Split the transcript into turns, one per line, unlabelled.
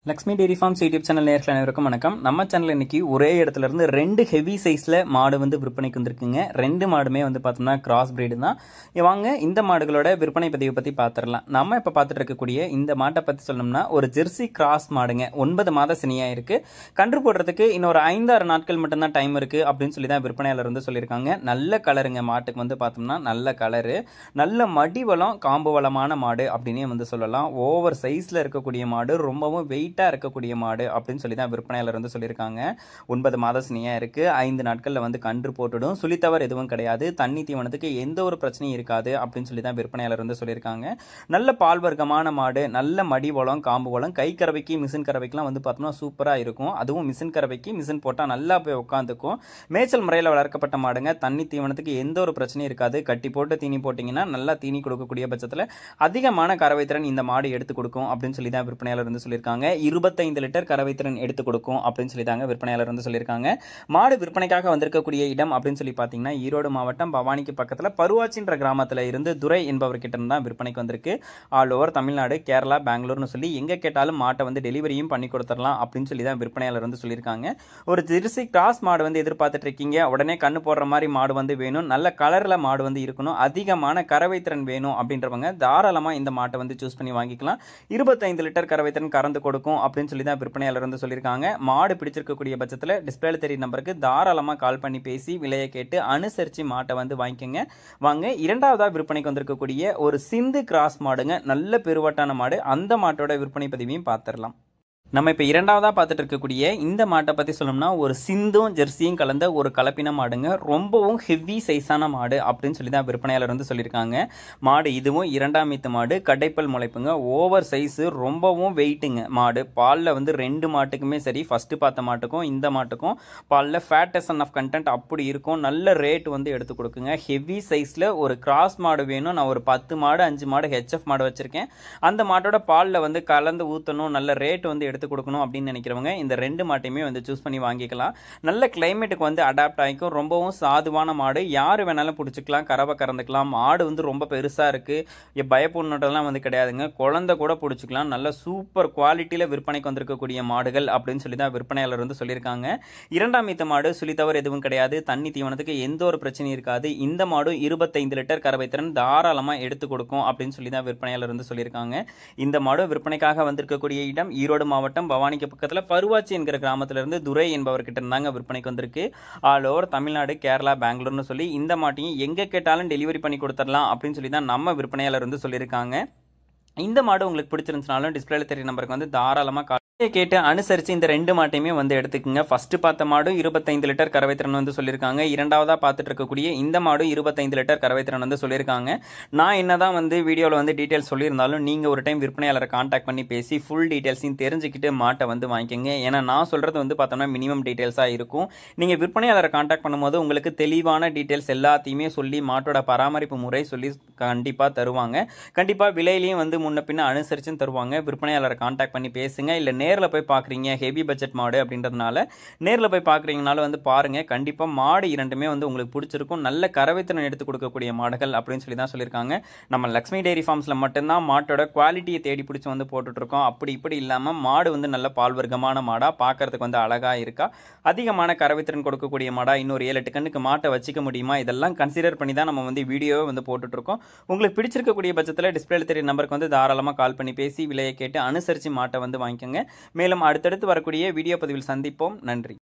Lakshmi dairy farms YouTube channel நேயர்கள் அனைவருக்கும் வணக்கம். நம்ம சேனல் இன்னைக்கு ஒரே இடத்துல இருந்து ரெண்டு ஹெவி சைஸ்ல மாடு வந்து விற்பனைக்கு வந்திருக்குங்க. ரெண்டு மாடுமே வந்து பார்த்தோம்னா கிராஸ் பிரீடு தான். வாங்க இந்த மாடுகளோட விற்பனை பதிவை பத்தி பார்த்துடலாம். நம்ம இப்ப பார்த்துட்டு இருக்கக்கூடிய இந்த மாட்டை பத்தி சொல்லணும்னா ஒரு ஜெர்சி கிராஸ் மாடுங்க. 9 மாத சினியா இருக்கு. கன்று போடுறதுக்கு இன்னொரு 5-6 நாட்கள் மட்டும்தான் டைம் இருக்கு அப்படின்னு சொல்லி தான் விற்பனையாளர் வந்து சொல்லியிருக்காங்க. நல்ல கலருங்க. மாட்டுக்கு வந்து பார்த்தோம்னா நல்ல கலரு, நல்ல மடி வளம், காம்பு வளமான மாடு அப்படின்னே வந்து சொல்லலாம். ஓவர் சைஸ்ல இருக்கக்கூடிய மாடு, ரொம்பவும் வெயிட் இருக்கக்கூடிய மாடு அப்படின்னு சொல்லி தான் விற்பனையாளர் வந்து சொல்லியிருக்காங்க. 9 மாத சினியா இருக்கு. 5 நாட்கள்ல வந்து கன்று போட்டுடும். சுழித்தவர் எதுவும் கிடையாது. தண்ணி தீவனத்துக்கு எந்த ஒரு பிரச்சனையும் இருக்காது அப்படின்னு சொல்லி தான் விற்பனையாளர் வந்து சொல்லியிருக்காங்க. நல்ல பால் வர்க்கமான மாடு, நல்ல மடி வளம், காம்பு வளம், கை கறவைக்கு மிஷின் கறவைக்குலாம் வந்து பார்த்தோம்னா சூப்பரா இருக்கும். அதுவும் மிஷின் கறவைக்கு மிஷின் போட்டா நல்லா போய் உட்காந்துக்கும். மேய்ச்சல் முறையில் வளர்க்கப்பட்ட மாடுங்க. தண்ணி தீவனத்துக்கு எந்த ஒரு பிரச்சனையும் இருக்காது. கட்டி போட்டு தீனி போட்டீங்கன்னா நல்லா தீனி கொடுக்கக்கூடிய பட்சத்தில் அதிகமான கறவை திறன் இந்த மாடு எடுத்து கொடுக்கும் அப்படின்னு சொல்லி தான் விற்பனையாளர் வந்து சொல்லியிருக்காங்க. 25 லிட்டர் கறவை திறன் எடுத்து கொடுக்கும் அப்படின்னு சொல்லி தாங்க விற்பனையாளர் வந்து சொல்லியிருக்காங்க. மாடு விற்பனைக்காக வந்திருக்கக்கூடிய இடம் அப்படின்னு சொல்லி பார்த்தீங்கன்னா ஈரோடு மாவட்டம் பவானிக்கு பக்கத்தில் பருவாச்சின்ற கிராமத்தில் இருந்து துரை என்பவர்கிட்ட இருந்து தான் விற்பனைக்கு வந்திருக்கு. ஆல் ஓவர் தமிழ்நாடு, கேரளா, பெங்களூர்னு சொல்லி எங்க கேட்டாலும் மாட்டை வந்து டெலிவரியும் பண்ணி கொடுத்துடலாம் அப்படின்னு சொல்லி தான் விற்பனையாளர் வந்து சொல்லியிருக்காங்க. ஒரு ஜெர்சி கிராஸ் மாடு வந்து எதிர்பார்த்துட்டு இருக்கீங்க, உடனே கண்ணு போடுற மாதிரி மாடு வந்து வேணும், நல்ல கலர்ல மாடு வந்து இருக்கணும், அதிகமான கறவை திறன் வேணும் அப்படின்றவங்க தாராளமா இந்த மாட்டை வந்து சூஸ் பண்ணி வாங்கிக்கலாம். 25 லிட்டர் கறவை திறன் கறந்து கொடுக்கும் அப்படின்னு சொல்லி தான் விற்பனையாளர் வந்து சொல்லியிருக்காங்க. மாடு பிடிச்சிருக்கக்கூடிய பட்சத்தில் டிஸ்பிளேல தெரிய நம்பருக்கு தாராளமா கால் பண்ணி பேசி விலையை கேட்டு அனுசரிச்சு மாட்டை வந்து வாங்கிக்கோங்க. வாங்க இரண்டாவதா விற்பனைக்கு வந்திருக்கக்கூடிய ஒரு சிந்து கிராஸ் மாடுங்க. நல்ல பெருவட்டான மாடு. அந்த மாட்டோட விற்பனை பதிவையும் பார்த்துடலாம். நம்ம இப்போ இரண்டாவதாக பார்த்துட்டு இருக்கக்கூடிய இந்த மாட்டை பற்றி சொல்லணும்னா ஒரு சிந்தும் ஜெர்சியும் கலந்த ஒரு கலப்பின மாடுங்க. ரொம்பவும் ஹெவி சைஸான மாடு அப்படின்னு சொல்லி தான் விற்பனையாளர் வந்து சொல்லியிருக்காங்க. மாடு இதுவும் 2ஆம் ஈத்து மாடு, கடைப்பல் முளைப்புங்க, ஓவர் சைஸு, ரொம்பவும் வெயிட்டுங்க மாடு. பாலில் வந்து 2 மாட்டுக்குமே சரி, ஃபஸ்ட்டு பார்த்த மாட்டுக்கும் இந்த மாட்டுக்கும் பாலில் ஃபேட்டசன் ஆஃப் கண்டென்ட் அப்படி இருக்கும். நல்ல ரேட் வந்து எடுத்து கொடுக்குங்க. ஹெவி சைஸில் ஒரு கிராஸ் மாடு வேணும். நான் ஒரு 10 மாடு 5 மாடு ஹெச்எஃப் மாடு வச்சுருக்கேன். அந்த மாட்டோட பாலில் வந்து கலந்து ஊற்றணும், நல்ல ரேட் வந்து எடுத்து கொடுக்கணும் அப்படின்னு நினைக்கிறவங்க இந்த 2 மாட்டையுமே வந்து சூஸ் பண்ணி வாங்கிக்கலாம். நல்ல கிளைமேட்டுக்கு வந்து அடாப்ட் ஆகிக்கும். ரொம்பவும் சாதுவான மாடு. யார் வேணாலும் பிடிச்சிக்கலாம், கறவை கறந்துக்கலாம். மாடு வந்து ரொம்ப பெருசாக இருக்குது, பயப்படணுன்றதுலாம் வந்து கிடையாதுங்க. குழந்தை கூட பிடிச்சிக்கலாம். நல்ல சூப்பர் குவாலிட்டியில் விற்பனைக்கு வந்திருக்கக்கூடிய மாடுகள் அப்படின்னு சொல்லி தான் விற்பனையாளர் வந்து சொல்லியிருக்காங்க. 2ஆம் ஈத்து மாடு, சுழித்தவர் எதுவும் கிடையாது. தண்ணி தீவனத்துக்கு எந்த ஒரு பிரச்சனையும் இருக்காது. இந்த மாடு 25 லிட்டர் கறவை திறன் தாராளமாக எடுத்து கொடுக்கும் அப்படின்னு சொல்லி தான் விற்பனையாளர் வந்து சொல்லியிருக்காங்க. இந்த மாடு விற்பனைக்காக வந்திருக்கக்கூடிய இடம் ஈரோடு மாவட்டம் பவானிக்கு பக்கத்தில் பருவாச்சி என்கிற கிராமத்திலிருந்து துரை என்பவர்கிட்ட இருந்தாங்க விற்பனைக்கு வந்திருக்கு. ஆல் ஓவர் தமிழ்நாடு, கேரளா, பெங்களூர்னு சொல்லி இந்த மாட்டையும் எங்க கேட்டாலும் டெலிவரி பண்ணி கொடுத்துடலாம் அப்படின்னு சொல்லி தான் நம்ம விற்பனையாளர் வந்து சொல்லியிருக்காங்க. இந்த மாடு உங்களுக்கு பிடிச்சிருந்துச்சுனாலும் டிஸ்பிளேல தெரிய நம்பருக்கு வந்து தாராளமாக கேட்டு அனுசரித்து இந்த 2 மாட்டையுமே வந்து எடுத்துக்கோங்க. ஃபர்ஸ்ட் பார்த்த மாடு 25 லிட்டர் கறவை திறன் வந்து சொல்லியிருக்காங்க. இரண்டாவதாக பார்த்துட்டு இருக்கக்கூடிய இந்த மாடு 25 லிட்டர் கறவை திறன் வந்து சொல்லியிருக்காங்க. நான் என்னதான் வந்து வீடியோவில் வந்து டீட்டெயில்ஸ் சொல்லியிருந்தாலும் நீங்கள் ஒரு டைம் விற்பனையாளரை கான்டாக்ட் பண்ணி பேசி ஃபுல் டீட்டெயில்ஸையும் தெரிஞ்சுக்கிட்டு மாட்டை வந்து வாங்கிக்கோங்க. ஏன்னா நான் சொல்கிறது வந்து பார்த்தோம்னா மினிமம் டீட்டெயில்ஸாக இருக்கும். நீங்கள் விற்பனையாளரை கான்டாக்ட் பண்ணும்போது உங்களுக்கு தெளிவான டீட்டெயில்ஸ் எல்லாத்தையுமே சொல்லி மாட்டோட பராமரிப்பு முறை சொல்லி கண்டிப்பாக தருவாங்க. கண்டிப்பாக விலையிலையும் வந்து முன்ன பின்ன அனுசரிச்சும் தருவாங்க. விற்பனையாளரை கான்டாக்ட் பண்ணி பேசுங்க. இல்லை நேரில் போய் பார்க்குறீங்க, ஹெவி பட்ஜெட் மாடு அப்படின்றதுனால நேரில் போய் பார்க்குறீங்கனால வந்து பாருங்கள். கண்டிப்பாக மாடு இரண்டுமே வந்து உங்களுக்கு பிடிச்சிருக்கும். நல்ல கறவைத்திறன் எடுத்து கொடுக்கக்கூடிய மாடுகள் அப்படின்னு சொல்லி தான் சொல்லியிருக்காங்க. நம்ம லக்ஷ்மி டெய்ரி ஃபார்ம்ஸில் மட்டும்தான் மாட்டோட குவாலிட்டியை தேடி பிடிச்சி வந்து போட்டுட்ருக்கோம். அப்படி இப்படி இல்லாமல் மாடு வந்து நல்ல பால் வர்க்கமான மாடாக பார்க்கறதுக்கு வந்து அழகாக இருக்கா, அதிகமான கறவைத்திறன் கொடுக்கக்கூடிய மாடாக, இன்னொரு 7-8 கண்ணுக்கு மாட்டை வச்சிக்க முடியுமா, இதெல்லாம் கன்சிடர் பண்ணி தான் நம்ம வந்து வீடியோவை வந்து போட்டுட்ருக்கோம். உங்களுக்கு பிடிச்சிருக்கக்கூடிய பட்சத்தில் டிஸ்பிளேல தெரிய நம்பருக்கு வந்து தாராளமாக கால் பண்ணி பேசி விலையை கேட்டு அனுசரித்து மாட்டை வந்து வாங்கிக்கோங்க. மேலும் அடுத்தடுத்து வரக்கூடிய வீடியோ பதிவில் சந்திப்போம். நன்றி.